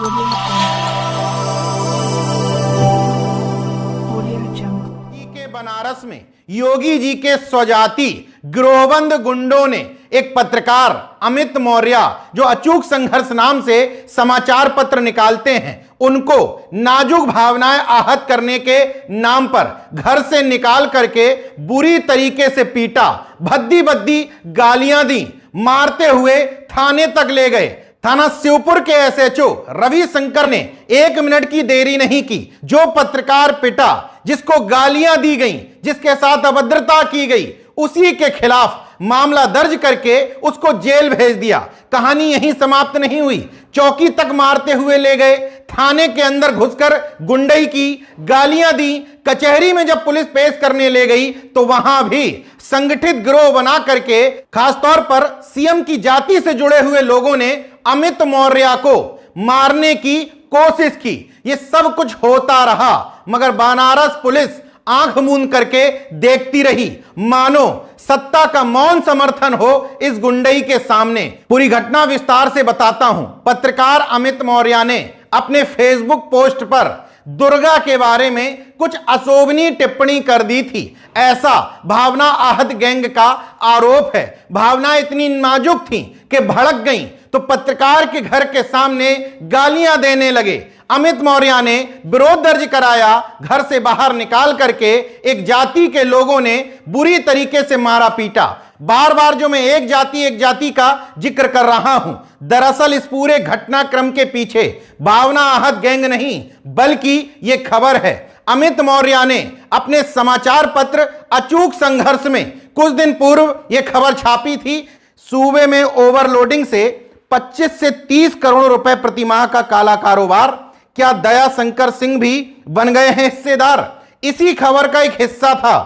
के बनारस में योगी जी के स्वजाति गिरोहबंद गुंडों ने एक पत्रकार अमित मौर्य जो अचूक संघर्ष नाम से समाचार पत्र निकालते हैं, उनको नाजुक भावनाएं आहत करने के नाम पर घर से निकाल करके बुरी तरीके से पीटा, भद्दी भद्दी गालियां दी, मारते हुए थाने तक ले गए। थाना शिवपुर के एसएचओ रवि शंकर ने 1 मिनट की देरी नहीं की। जो पत्रकार पिटा, जिसको गालियां दी गई, जिसके साथ अभद्रता की गई, उसी के खिलाफ मामला दर्ज करके उसको जेल भेज दिया। कहानी यहीं समाप्त नहीं हुई, चौकी तक मारते हुए ले गए, थाने के अंदर घुसकर गुंडई की, गालियां दी। कचहरी में जब पुलिस पेश करने ले गई तो वहां भी संगठित गिरोह बना करके खासतौर पर सीएम की जाति से जुड़े हुए लोगों ने अमित मौर्य को मारने की कोशिश की। यह सब कुछ होता रहा, मगर बनारस पुलिस आंख मूंद करके देखती रही, मानो सत्ता का मौन समर्थन हो इस गुंडई के सामने। पूरी घटना विस्तार से बताता हूं। पत्रकार अमित मौर्य ने अपने फेसबुक पोस्ट पर दुर्गा के बारे में कुछ अशोभनीय टिप्पणी कर दी थी, ऐसा भावना आहत गैंग का आरोप है। भावना इतनी नाजुक थी कि भड़क गई तो पत्रकार के घर के सामने गालियां देने लगे। अमित मौर्य ने विरोध दर्ज कराया, घर से बाहर निकाल करके एक जाति के लोगों ने बुरी तरीके से मारा पीटा। बार बार जो मैं एक जाति का जिक्र कर रहा हूं, दरअसल इस पूरे घटनाक्रम के पीछे भावना आहत गैंग नहीं बल्कि यह खबर है। अमित मौर्य ने अपने समाचार पत्र अचूक संघर्ष में कुछ दिन पूर्व यह खबर छापी थी। सूबे में ओवरलोडिंग से 25 से 30 करोड़ रुपए प्रतिमाह का काला कारोबार, क्या दया शंकर सिंह भी बन गए हैं हिस्सेदार? इसी खबर का एक हिस्सा था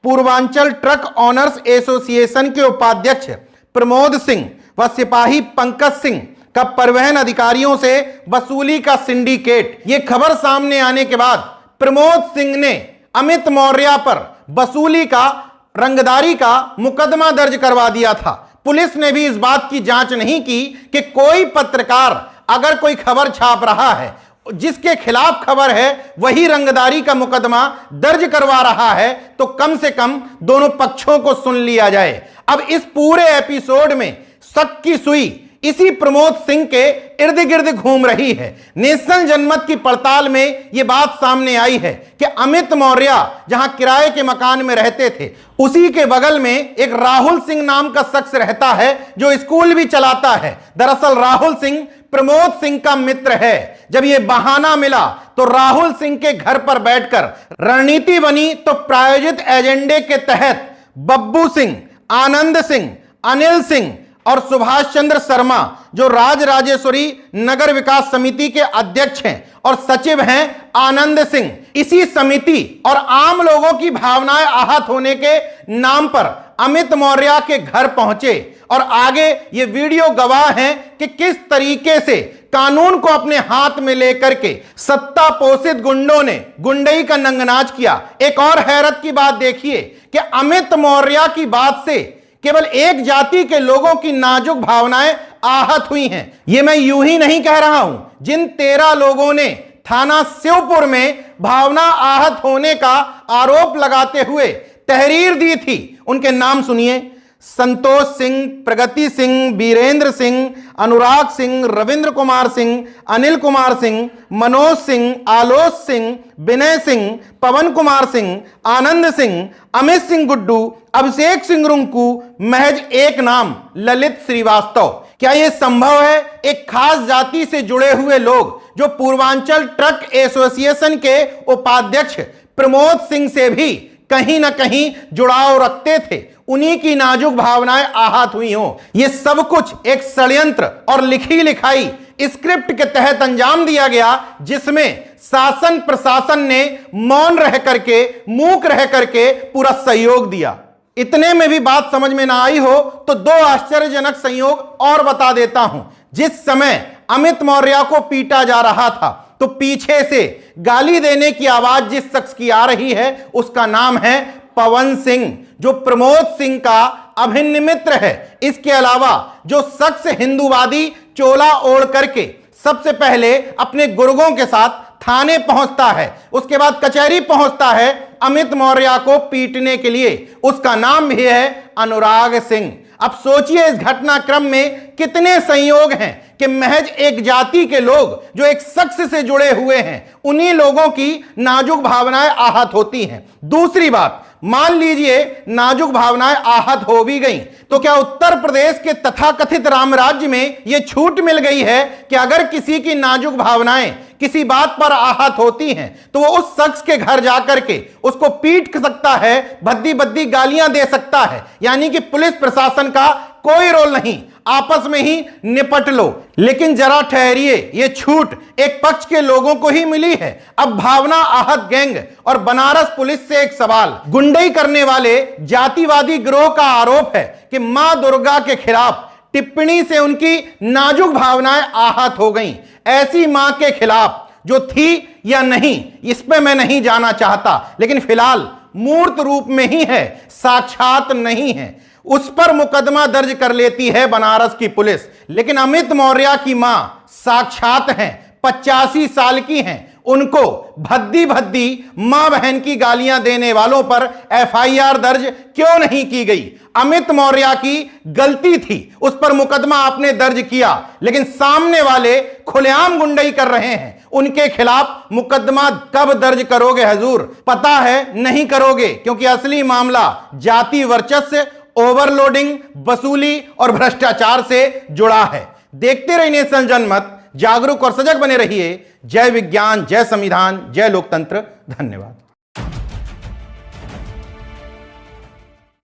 पूर्वांचल ट्रक ऑनर्स एसोसिएशन के उपाध्यक्ष प्रमोद सिंह व सिपाही पंकज सिंह का परिवहन अधिकारियों से वसूली का सिंडिकेट। यह खबर सामने आने के बाद प्रमोद सिंह ने अमित मौर्य पर वसूली का, रंगदारी का मुकदमा दर्ज करवा दिया था। पुलिस ने भी इस बात की जांच नहीं की कि कोई पत्रकार अगर कोई खबर छाप रहा है, जिसके खिलाफ खबर है वही रंगदारी का मुकदमा दर्ज करवा रहा है, तो कम से कम दोनों पक्षों को सुन लिया जाए। अब इस पूरे एपिसोड में शक की सुई इसी प्रमोद सिंह के इर्द गिर्द घूम रही है। नेशनल जनमत की पड़ताल में यह बात सामने आई है कि अमित मौर्य जहां किराए के मकान में रहते थे, उसी के बगल में एक राहुल सिंह नाम का शख्स रहता है जो स्कूल भी चलाता है। दरअसल राहुल सिंह प्रमोद सिंह का मित्र है। जब यह बहाना मिला तो राहुल सिंह के घर पर बैठकर रणनीति बनी, तो प्रायोजित एजेंडे के तहत बब्बू सिंह, आनंद सिंह, अनिल सिंह और सुभाष चंद्र शर्मा, जो राजराजेश्वरी नगर विकास समिति के अध्यक्ष हैं और सचिव हैं आनंद सिंह, इसी समिति और आम लोगों की भावनाएं आहत होने के नाम पर अमित मौर्य के घर पहुंचे। और आगे ये वीडियो गवाह हैं कि किस तरीके से कानून को अपने हाथ में लेकर के सत्ता पोषित गुंडों ने गुंडई का नंगनाच किया। एक और हैरत की बात देखिए कि अमित मौर्य की बात से केवल एक जाति के लोगों की नाजुक भावनाएं आहत हुई हैं। यह मैं यूं ही नहीं कह रहा हूं। जिन 13 लोगों ने थाना शिवपुर में भावना आहत होने का आरोप लगाते हुए तहरीर दी थी, उनके नाम सुनिए। संतोष सिंह, प्रगति सिंह, वीरेंद्र सिंह, अनुराग सिंह, रविंद्र कुमार सिंह, अनिल कुमार सिंह, मनोज सिंह, आलोक सिंह, विनय सिंह, पवन कुमार सिंह, आनंद सिंह, अमित सिंह गुड्डू, अभिषेक सिंह रुंकू, महज एक नाम ललित श्रीवास्तव। क्या यह संभव है? एक खास जाति से जुड़े हुए लोग जो पूर्वांचल ट्रक एसोसिएशन के उपाध्यक्ष प्रमोद सिंह से भी कहीं ना कहीं जुड़ाव रखते थे, उन्हीं की नाजुक भावनाएं आहत हुई हो। यह सब कुछ एक षड्यंत्र और लिखी लिखाई स्क्रिप्ट के तहत अंजाम दिया गया, जिसमें शासन प्रशासन ने मौन रह करके, मूक रह करके पूरा सहयोग दिया। इतने में भी बात समझ में ना आई हो तो 2 आश्चर्यजनक संयोग और बता देता हूं। जिस समय अमित मौर्य को पीटा जा रहा था तो पीछे से गाली देने की आवाज जिस शख्स की आ रही है, उसका नाम है पवन सिंह, जो प्रमोद सिंह का अभिन्न मित्र है। इसके अलावा जो शख्स हिंदूवादी चोला ओढ़ करके सबसे पहले अपने गुर्गों के साथ थाने पहुंचता है, उसके बाद कचहरी पहुंचता है अमित मौर्य को पीटने के लिए। उसका नाम भी है अनुराग सिंह। अब सोचिए इस घटनाक्रम में कितने संयोग हैं कि महज एक जाति के लोग जो एक शख्स से जुड़े हुए हैं, उन्हीं लोगों की नाजुक भावनाएं आहत होती हैं। दूसरी बात, मान लीजिए नाजुक भावनाएं आहत हो भी गई, तो क्या उत्तर प्रदेश के तथाकथित राम राज्य में यह छूट मिल गई है कि अगर किसी की नाजुक भावनाएं किसी बात पर आहत होती हैं तो वो उस शख्स के घर जाकर के उसको पीट सकता है, भद्दी भद्दी गालियां दे सकता है? यानी कि पुलिस प्रशासन का कोई रोल नहीं, आपस में ही निपट लो। लेकिन जरा ठहरिए, यह छूट एक पक्ष के लोगों को ही मिली है। अब भावना आहत गैंग और बनारस पुलिस से एक सवाल। गुंडई करने वाले जातिवादी गिरोह का आरोप है कि मां दुर्गा के खिलाफ टिप्पणी से उनकी नाजुक भावनाएं आहत हो गईं। ऐसी मां के खिलाफ जो थी या नहीं, इस पे मैं नहीं जाना चाहता, लेकिन फिलहाल मूर्त रूप में ही है, साक्षात नहीं है, उस पर मुकदमा दर्ज कर लेती है बनारस की पुलिस। लेकिन अमित मौर्य की मां साक्षात हैं, 85 साल की हैं, उनको भद्दी भद्दी मां बहन की गालियां देने वालों पर एफआईआर दर्ज क्यों नहीं की गई? अमित मौर्य की गलती थी, उस पर मुकदमा आपने दर्ज किया, लेकिन सामने वाले खुलेआम गुंडई कर रहे हैं, उनके खिलाफ मुकदमा कब दर्ज करोगे हुजूर? पता है नहीं करोगे, क्योंकि असली मामला जाति वर्चस्व, ओवरलोडिंग, वसूली और भ्रष्टाचार से जुड़ा है। देखते रहिए नेशनल जनमत, जागरूक और सजग बने रहिए। जय विज्ञान, जय संविधान, जय लोकतंत्र। धन्यवाद।